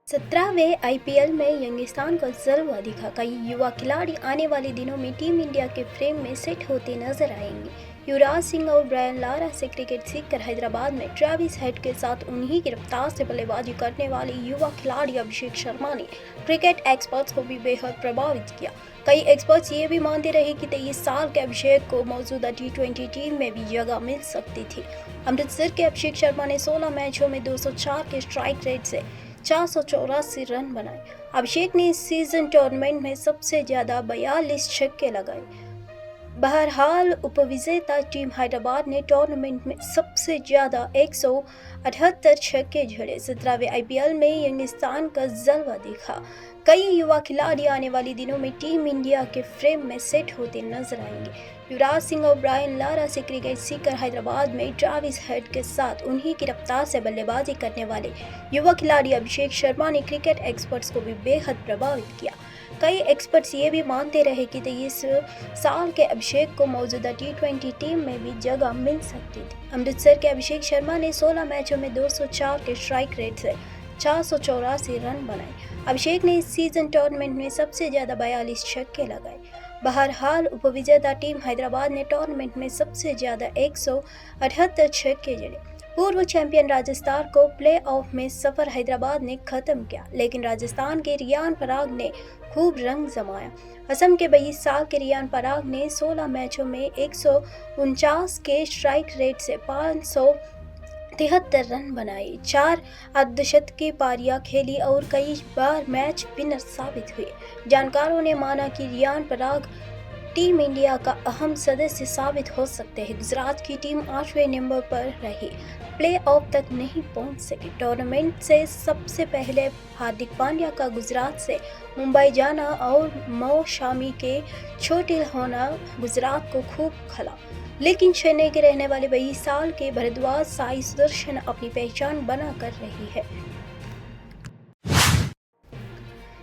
17वें IPL में यंगिस्तान का जलवा दिखा। कई युवा खिलाड़ी आने वाले दिनों में टीम इंडिया के फ्रेम में सेट होते नजर आएंगे। युवराज सिंह और ब्रायन लारा से क्रिकेट सीखकर हैदराबाद में ट्रेविस हेड के साथ उन्हीं की रफ्तार से बल्लेबाजी करने वाले युवा खिलाड़ी अभिषेक शर्मा ने क्रिकेट एक्सपर्ट्स को भी बेहद प्रभावित किया। कई एक्सपर्ट्स ये भी मानते रहे कि 23 साल के अभिषेक को मौजूदा टी20 टीम में भी जगह मिल सकती थी। अमृतसर के अभिषेक शर्मा ने 16 मैचों में 204 के स्ट्राइक रेट से 484 रन बनाए। अभिषेक ने इस सीजन टूर्नामेंट में सबसे ज्यादा 42 छक्के लगाए। बहरहाल उपविजेता टीम हैदराबाद ने टूर्नामेंट में सबसे ज्यादा 178 छक्के जड़े। 17वें आईपीएल में यंगिस्तान का जलवा दिखा। कई युवा खिलाड़ी आने वाले दिनों में टीम इंडिया के फ्रेम में सेट होते नजर आएंगे। युवराज सिंह और ब्रायन लारा से क्रिकेट सीखकर हैदराबाद में ट्रेविस हेड के साथ उन्हीं की रफ्तार से बल्लेबाजी करने वाले युवा खिलाड़ी अभिषेक शर्मा ने क्रिकेट एक्सपर्ट्स को भी बेहद प्रभावित किया। कई एक्सपर्ट्स ये भी मानते रहे कि 23 साल के अभिषेक को मौजूदा टी20 टीम में भी जगह मिल सकती थी। अमृतसर के अभिषेक शर्मा ने 16 मैचों में 204 के स्ट्राइक रेट से 484 रन बनाए। अभिषेक ने इस सीजन टूर्नामेंट में सबसे ज्यादा 42 छक्के लगाए। बहरहाल उपविजेता टीम हैदराबाद ने टूर्नामेंट में सबसे ज्यादा 178 छक्के जड़े। पूर्व चैंपियन राजस्थान को प्लेऑफ में सफर हैदराबाद ने खत्म किया, लेकिन राजस्थान के रियान पराग ने खूब रंग जमाया। असम के 22 साल के रियान पराग ने 16 मैचों में 149 के स्ट्राइक रेट से 573 रन बनाए, 4 अर्धशतकीय पारियां खेली और कई बार मैच विनर साबित हुए। जानकारों ने माना कि रियान पराग टीम इंडिया का अहम सदस्य साबित हो सकते हैं। गुजरात की टीम 8वें नंबर पर रही, प्लेऑफ तक नहीं पहुंच सकी। टूर्नामेंट से सबसे पहले हार्दिक पांड्या का गुजरात से मुंबई जाना और मौ शामी के चोटिल होना गुजरात को खूब खला, लेकिन चेन्नई के रहने वाले 22 साल के भारद्वाज साई सुदर्शन अपनी पहचान बना कर रही है।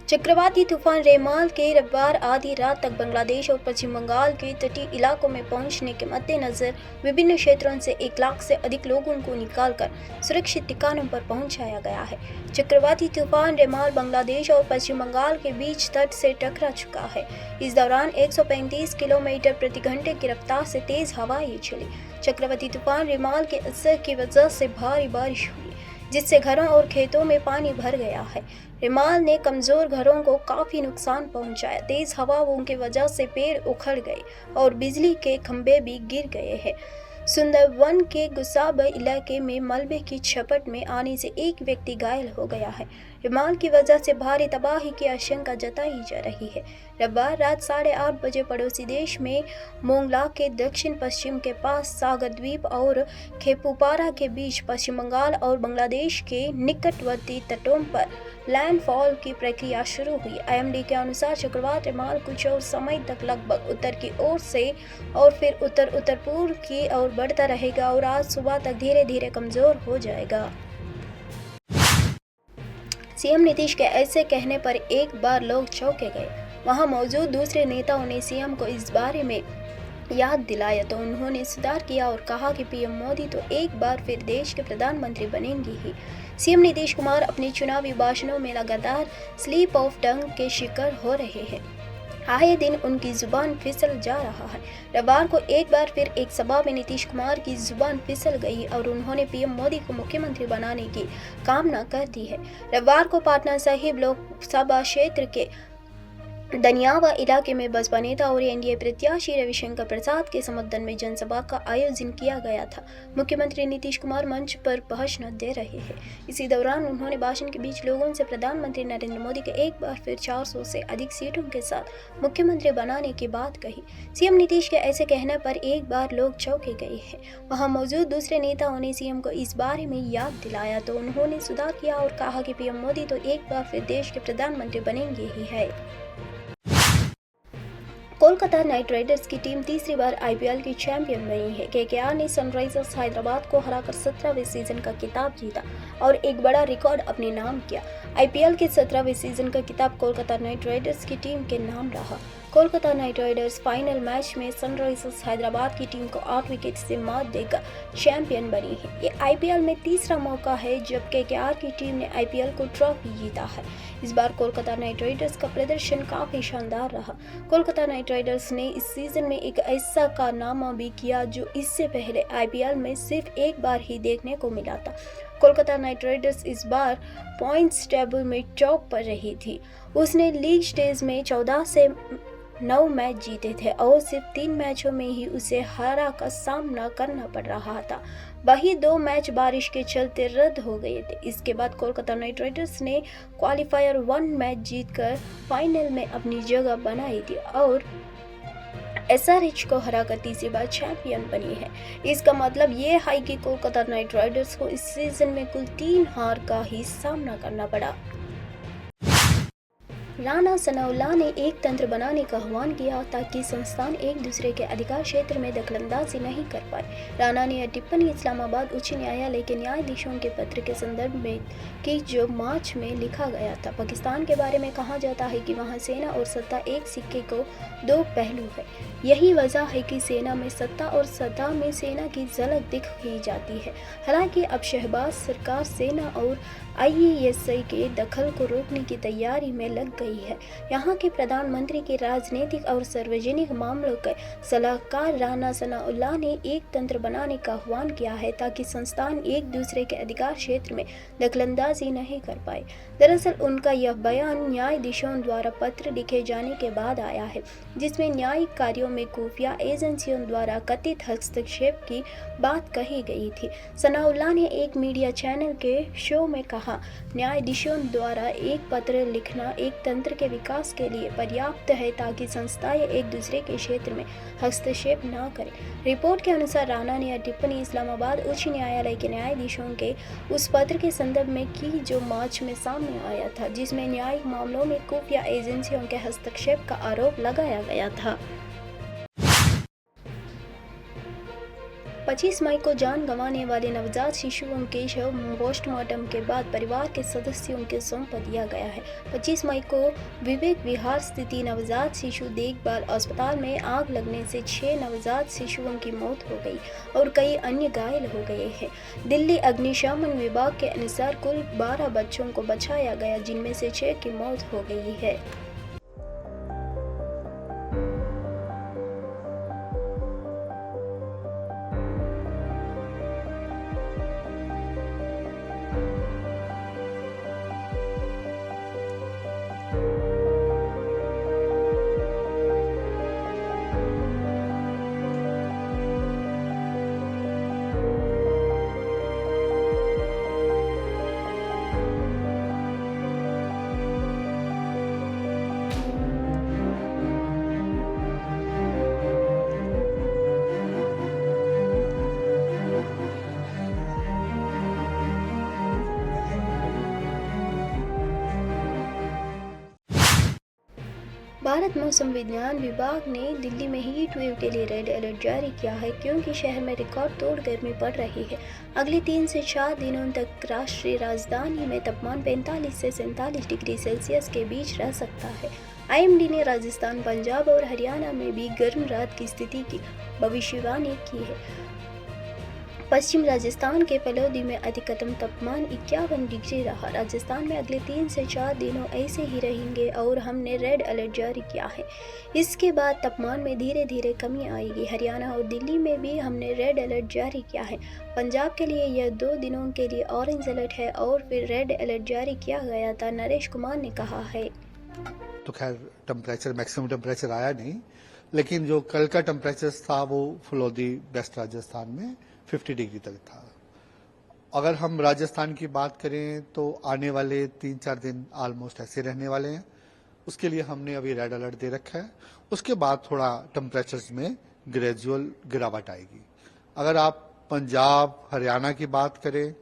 चक्रवाती तूफान रेमाल के रविवार आधी रात तक बांग्लादेश और पश्चिम बंगाल के तटीय इलाकों में पहुंचने के मद्देनजर विभिन्न क्षेत्रों से 1 लाख से अधिक लोगों को निकालकर सुरक्षित ठिकानों पर पहुंचाया गया है। चक्रवाती तूफान रेमाल बांग्लादेश और पश्चिम बंगाल के बीच तट से टकरा चुका है। इस दौरान 135 किलोमीटर प्रति घंटे की रफ्तार से तेज हवाएं चली। चक्रवाती तूफान रेमाल के असर की वजह से भारी बारिश हुई, जिससे घरों और खेतों में पानी भर गया है। रेमाल ने कमजोर घरों को काफी नुकसान पहुंचाया। तेज हवाओं की वजह से पेड़ उखड़ गए और बिजली के खंभे भी गिर गए हैं। सुंदरवन के गुसाबा इलाके में मलबे की झपट में आने से एक व्यक्ति घायल हो गया है। रेमाल की वजह से भारी तबाही की आशंका जताई जा रही है। रविवार रात 8:30 बजे पड़ोसी देश में मोंगला के दक्षिण पश्चिम के पास सागर द्वीप और खेपुपारा के बीच पश्चिम बंगाल और बांग्लादेश के निकटवर्ती तटों पर लैंडफॉल की प्रक्रिया शुरू हुई। आईएमडी के अनुसार चक्रवात रेमाल कुछ और समय तक लगभग उत्तर की ओर से और फिर उत्तर पूर्व की ओर बढ़ता रहेगा और आज सुबह तक धीरे धीरे कमजोर हो जाएगा। सीएम नीतीश के ऐसे कहने पर एक बार लोग चौंके गए। वहां मौजूद दूसरे नेताओं ने सीएम को इस बारे में याद दिलाया तो उन्होंने सुधार किया और कहा कि पीएम मोदी तो एक बार फिर देश के प्रधानमंत्री बनेंगे ही। सीएम नीतीश कुमार अपने चुनावी भाषणों में लगातार स्लिप ऑफ टंग के शिकार हो रहे हैं। आए दिन उनकी जुबान फिसल जा रहा है। रविवार को एक बार फिर एक सभा में नीतीश कुमार की जुबान फिसल गई और उन्होंने पीएम मोदी को मुख्यमंत्री बनाने की कामना कर दी है। रविवार को पाटना साहिब लोकसभा क्षेत्र के दनियावा इलाके में बसपा नेता और एनडीए प्रत्याशी रविशंकर प्रसाद के समर्थन में जनसभा का आयोजन किया गया था। मुख्यमंत्री नीतीश कुमार मंच पर भाषण दे रहे हैं। इसी दौरान उन्होंने भाषण के बीच लोगों से प्रधानमंत्री नरेंद्र मोदी के एक बार फिर 400 से अधिक सीटों के साथ मुख्यमंत्री बनाने की बात कही। सीएम नीतीश के ऐसे कहने पर एक बार लोग चौंके गए हैं। वहां मौजूद दूसरे नेताओं ने सीएम को इस बारे में याद दिलाया तो उन्होंने सुधार किया और कहा कि पीएम मोदी तो एक बार फिर देश के प्रधानमंत्री बनेंगे ही है। कोलकाता नाइट राइडर्स की टीम तीसरी बार आईपीएल की चैंपियन बनी है। केकेआर ने सनराइजर्स हैदराबाद को हराकर 17वें सीजन का खिताब जीता और एक बड़ा रिकॉर्ड अपने नाम किया। आईपीएल के 17वें सीजन का खिताब कोलकाता नाइट राइडर्स की टीम के नाम रहा। Kolkata night Riders final match में सनराइजर्स हैदराबाद की टीम को 8 विकेट से मात देकर चैंपियन बनी है। ये आईपीएल में तीसरा मौका है जब केकेआर की टीम ने आईपीएल को ट्रॉफी जीता है। इस बार कोलकाता नाइट राइडर्स का प्रदर्शन काफी शानदार रहा। कोलकाता नाइट राइडर्स ने इस सीजन में एक ऐसा कारनामा भी किया जो इससे पहले आईपीएल में सिर्फ एक बार ही देखने को मिला था। कोलकाता नाइट राइडर्स इस बार पॉइंट्स टेबल में टॉप पर रही थी। उसने लीग स्टेज में 14 से 9 मैच जीते थे और सिर्फ 3 मैचों में ही उसे हार का सामना करना पड़ रहा था। वही 2 मैच बारिश के चलते रद्द हो गए थे। इसके बाद कोलकाता नाइट राइडर्स ने क्वालिफायर 1 मैच जीतकर फाइनल में अपनी जगह बनाई थी और एसआरएच को हराकर तीसरी बार चैंपियन बनी है। इसका मतलब ये है कि कोलकाता नाइट राइडर्स को इस सीजन में कुल 3 हार का ही सामना करना पड़ा। राणा सनाउल्लाह ने एक तंत्र बनाने का आह्वान किया ताकि संस्थान एक दूसरे के अधिकार क्षेत्र में दखलंदाजी नहीं कर पाए। राणा ने यह टिप्पणी इस्लामाबाद उच्च न्यायालय के न्यायाधीशों के पत्र के संदर्भ में की जो मार्च में लिखा गया था। पाकिस्तान के बारे में कहा जाता है कि वहां सेना और सत्ता एक सिक्के को 2 पहलू है। यही वजह है कि सेना में सत्ता और सत्ता में सेना की झलक दिख ही जाती है। हालांकि अब शहबाज सरकार सेना और आईएसआई के दखल को रोकने की तैयारी में लग गई है। यहाँ के प्रधानमंत्री के राजनीतिक और सार्वजनिक मामलों के सलाहकार राणा सनाउल्लाह ने एक तंत्र बनाने का आह्वान किया है ताकि संस्थान एक दूसरे के अधिकार क्षेत्र में दखलंदाजी नहीं कर पाए। दरअसल उनका यह बयान न्यायाधीशों द्वारा पत्र लिखे जाने के बाद आया है, जिसमें न्यायिक कार्यों में खुफिया एजेंसियों द्वारा कथित हस्तक्षेप की बात कही गई थी। सनाउल्लाह ने एक मीडिया चैनल के शो में कहा, न्यायाधीशों द्वारा एक पत्र लिखना एक तंत्र के विकास के लिए पर्याप्त है ताकि संस्थाएं एक दूसरे के क्षेत्र में हस्तक्षेप न करें। रिपोर्ट के अनुसार राणा ने यह टिप्पणी इस्लामाबाद उच्च न्यायालय के न्यायाधीशों के उस पत्र के संदर्भ में की जो मार्च में सामने आया था, जिसमें न्यायिक मामलों में खुफिया एजेंसियों के हस्तक्षेप का आरोप लगाया गया था। 25 मई को जान गंवाने वाले नवजात शिशुओं के शव पोस्टमार्टम के बाद परिवार के सदस्यों के सौंप दिया गया है। 25 मई को विवेक विहार स्थित नवजात शिशु देखभाल अस्पताल में आग लगने से 6 नवजात शिशुओं की मौत हो गई और कई अन्य घायल हो गए हैं। दिल्ली अग्निशमन विभाग के अनुसार कुल 12 बच्चों को बचाया गया, जिनमें से 6 की मौत हो गई है। भारत मौसम विज्ञान विभाग ने दिल्ली में हीट वेव के लिए रेड अलर्ट जारी किया है क्योंकि शहर में रिकॉर्ड तोड़ गर्मी पड़ रही है। अगले 3 से 4 दिनों तक राष्ट्रीय राजधानी में तापमान 45 से 47 डिग्री सेल्सियस के बीच रह सकता है। आईएमडी ने राजस्थान, पंजाब और हरियाणा में भी गर्म रात की स्थिति की भविष्यवाणी की है। पश्चिम राजस्थान के फलोदी में अधिकतम तापमान 51 डिग्री रहा। राजस्थान में अगले 3 से 4 दिनों ऐसे ही रहेंगे और हमने रेड अलर्ट जारी किया है। इसके बाद तापमान में धीरे धीरे कमी आएगी। हरियाणा और दिल्ली में भी हमने रेड अलर्ट जारी किया है। पंजाब के लिए यह 2 दिनों के लिए ऑरेंज अलर्ट है और फिर रेड अलर्ट जारी किया गया था, नरेश कुमार ने कहा है। तो खैर टेम्परेचर मैक्सिमम टेम्परेचर आया नहीं, लेकिन जो कल का टेम्परेचर था वो फलोदी वेस्ट राजस्थान में 50 डिग्री तक था। अगर हम राजस्थान की बात करें तो आने वाले 3-4 दिन ऑलमोस्ट ऐसे रहने वाले हैं। उसके लिए हमने अभी रेड अलर्ट दे रखा है। उसके बाद थोड़ा टेम्परेचर्स में ग्रेजुअल गिरावट आएगी। अगर आप पंजाब, हरियाणा की बात करें,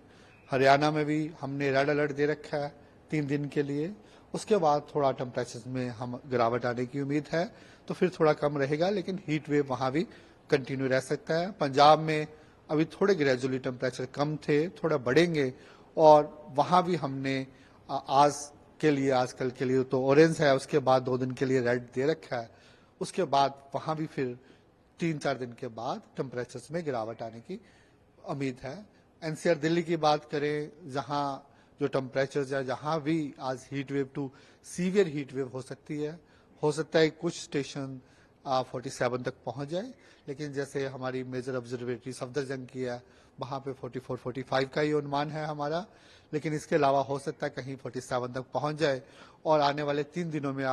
हरियाणा में भी हमने रेड अलर्ट दे रखा है 3 दिन के लिए। उसके बाद थोड़ा टेम्परेचर में हम गिरावट आने की उम्मीद है, तो फिर थोड़ा कम रहेगा, लेकिन हीट वेव वहां भी कंटिन्यू रह सकता है। पंजाब में अभी थोड़े ग्रेजुअली टेम्परेचर कम थे, थोड़ा बढ़ेंगे, और वहां भी हमने आज कल के लिए तो ऑरेंज है, उसके बाद 2 दिन के लिए रेड दे रखा है। उसके बाद वहां भी फिर 3-4 दिन के बाद टेम्परेचर्स में गिरावट आने की उम्मीद है। एनसीआर दिल्ली की बात करें, जहां जो टेम्परेचर है, जहां भी आज heat wave to severe heat wave हो सकती है, हो सकता है कुछ स्टेशन 47 तक पहुंच जाए, लेकिन जैसे हमारी मेजर ऑब्जर्वेटरी सफदरजंग की है, वहां पे 44-45 का ही अनुमान है हमारा, लेकिन इसके अलावा हो सकता है कहीं 47 तक पहुंच जाए और आने वाले 3 दिनों में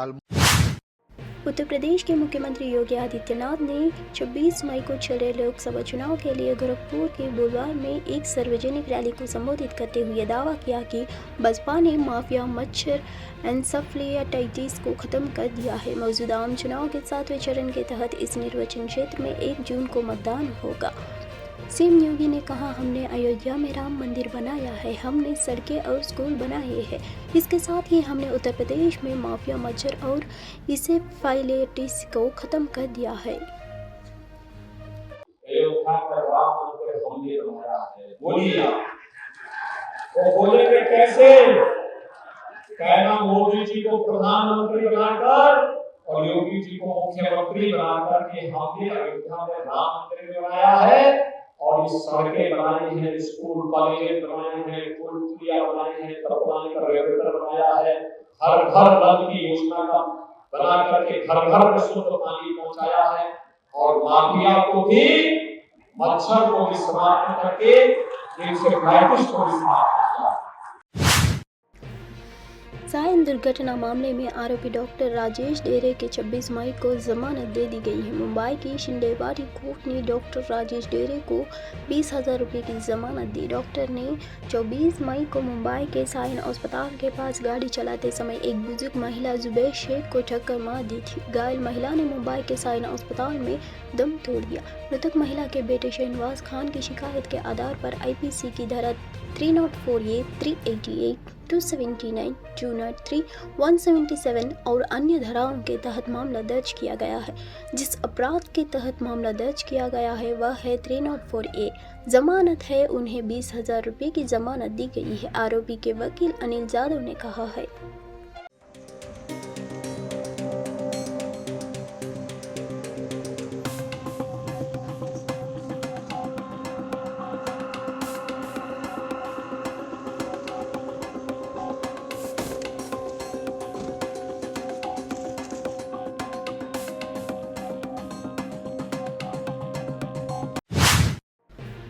उत्तर प्रदेश के मुख्यमंत्री योगी आदित्यनाथ ने 26 मई को चल रहे लोकसभा चुनाव के लिए गोरखपुर के बुधवार में एक सार्वजनिक रैली को संबोधित करते हुए दावा किया कि बसपा ने माफिया मच्छर एन्सेफेलाइटिस को खत्म कर दिया है। मौजूदा आम चुनाव के 7वें चरण के तहत इस निर्वाचन क्षेत्र में 1 जून को मतदान होगा। सीएम योगी ने कहा, हमने अयोध्या में राम मंदिर बनाया है, हमने सड़कें और स्कूल बनाए हैं। इसके साथ ही हमने उत्तर प्रदेश में माफिया मच्छर और एन्सेफेलाइटिस को खत्म कर दिया है। अयोध्या में राम मंदिर बनाया है, बोलिए वो बोलेंगे कैसे? कहना मोदी जी को प्रधानमंत्री बनाकर और योगी जी को मुख्यमंत्री बनाकर के हमने अयोध्या में राम मंदिर बनाया है और इस सड़कें बनाई हैं, स्कूल कॉलेज बनाए हैं, पुल पुलिया बनाए हैं, पानी का रेगुलेटर बनाया है, हर घर नल की योजना का बना करके घर घर में शुद्ध पानी पहुंचाया है और माफिया को भी मच्छर को भी समाप्त करके एन्सेफेलाइटिस को भी समाप्त किया। सायन दुर्घटना मामले में आरोपी डॉक्टर राजेश डेरे के 26 मई को जमानत दे दी गई है। मुंबई की शिंदेवाड़ी कोर्ट ने डॉक्टर राजेश डेरे को 20,000 रुपये की जमानत दी। डॉक्टर ने 24 मई को मुंबई के सायन अस्पताल के पास गाड़ी चलाते समय एक बुजुर्ग महिला जुबैर शेख को टक्कर मार दी थी। घायल महिला ने मुंबई के सायन अस्पताल में दम तोड़ दिया। मृतक महिला के बेटे शहनवाज खान की शिकायत के आधार पर आईपीसी की धारा 304A, 388, 279, 203, 177 और अन्य धाराओं के तहत मामला दर्ज किया गया है। जिस अपराध के तहत मामला दर्ज किया गया है वह है 304A। जमानत है, उन्हें 20,000 रुपये की जमानत दी गई है, आरोपी के वकील अनिल जाधव ने कहा है।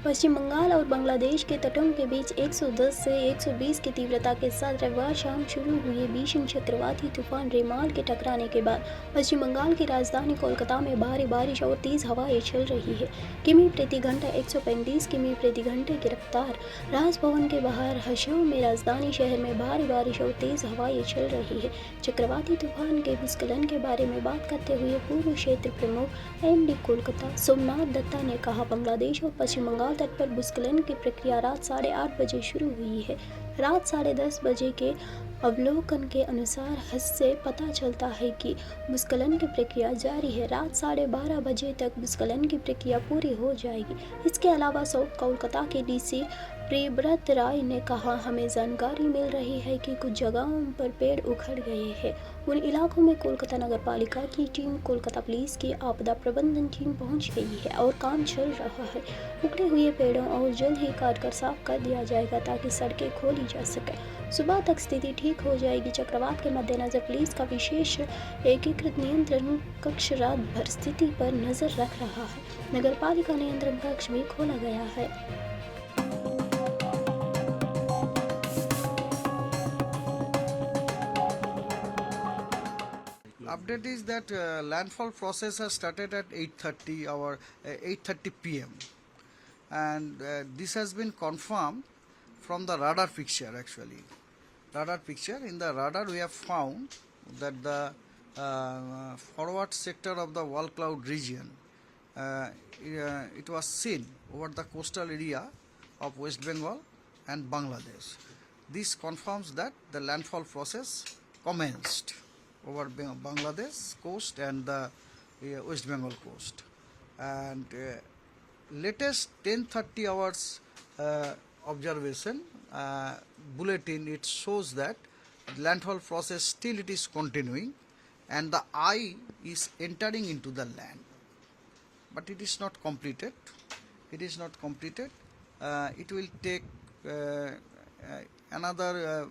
पश्चिम बंगाल और बांग्लादेश के तटों के बीच 110 से 120 की तीव्रता के साथ रविवार शाम शुरू हुए भीषण चक्रवाती तूफान रेमाल के टकराने के बाद पश्चिम बंगाल की राजधानी कोलकाता में भारी बारिश और तेज हवाएं चल रही है। किमी प्रति घंटा 135 किमी प्रति घंटे की रफ्तार। राजभवन के बाहर हशों में राजधानी शहर में भारी बारिश और तेज हवाएं चल रही है। चक्रवाती तूफान के भूस्खलन के बारे में बात करते हुए पूर्व क्षेत्र प्रमुख एमडी कोलकाता सोमनाथ दत्ता ने कहा, बांग्लादेश और पश्चिम बंगाल तट पर भूस्खलन की प्रक्रिया रात 8:30 बजे शुरू हुई है। रात 10:30 बजे के अवलोकन के अनुसार से पता चलता है कि भूस्खलन की प्रक्रिया जारी है। रात 12:30 बजे तक भूस्खलन की प्रक्रिया पूरी हो जाएगी। इसके अलावा साउथ कोलकाता के डीसी प्रियव्रत राय ने कहा, हमें जानकारी मिल रही है कि कुछ जगहों पर पेड़ उखड़ गए हैं। उन इलाकों में कोलकाता नगर पालिका की टीम, कोलकाता पुलिस की आपदा प्रबंधन टीम पहुंच गई है और काम चल रहा है। उखड़े हुए पेड़ों और जल्द ही काटकर साफ कर दिया जाएगा ताकि सड़कें खोली जा सके। सुबह तक स्थिति ठीक हो जाएगी। चक्रवात के मद्देनजर पुलिस का विशेष एकीकृत नियंत्रण कक्ष रात भर स्थिति पर नजर रख रहा है। नगर पालिका नियंत्रण कक्ष भी खोला गया है। Update is that landfall process has started at 8:30 p.m. and this has been confirmed from the radar picture. Actually, radar picture, in the radar we have found that the forward sector of the wall cloud region it was seen over the coastal area of West Bengal and Bangladesh. This confirms that the landfall process commenced over Bangladesh coast and the West Bengal coast, and latest 10:30 hours observation bulletin, it shows that landfall process still it is continuing, and the eye is entering into the land, but it is not completed. It is not completed. It will take another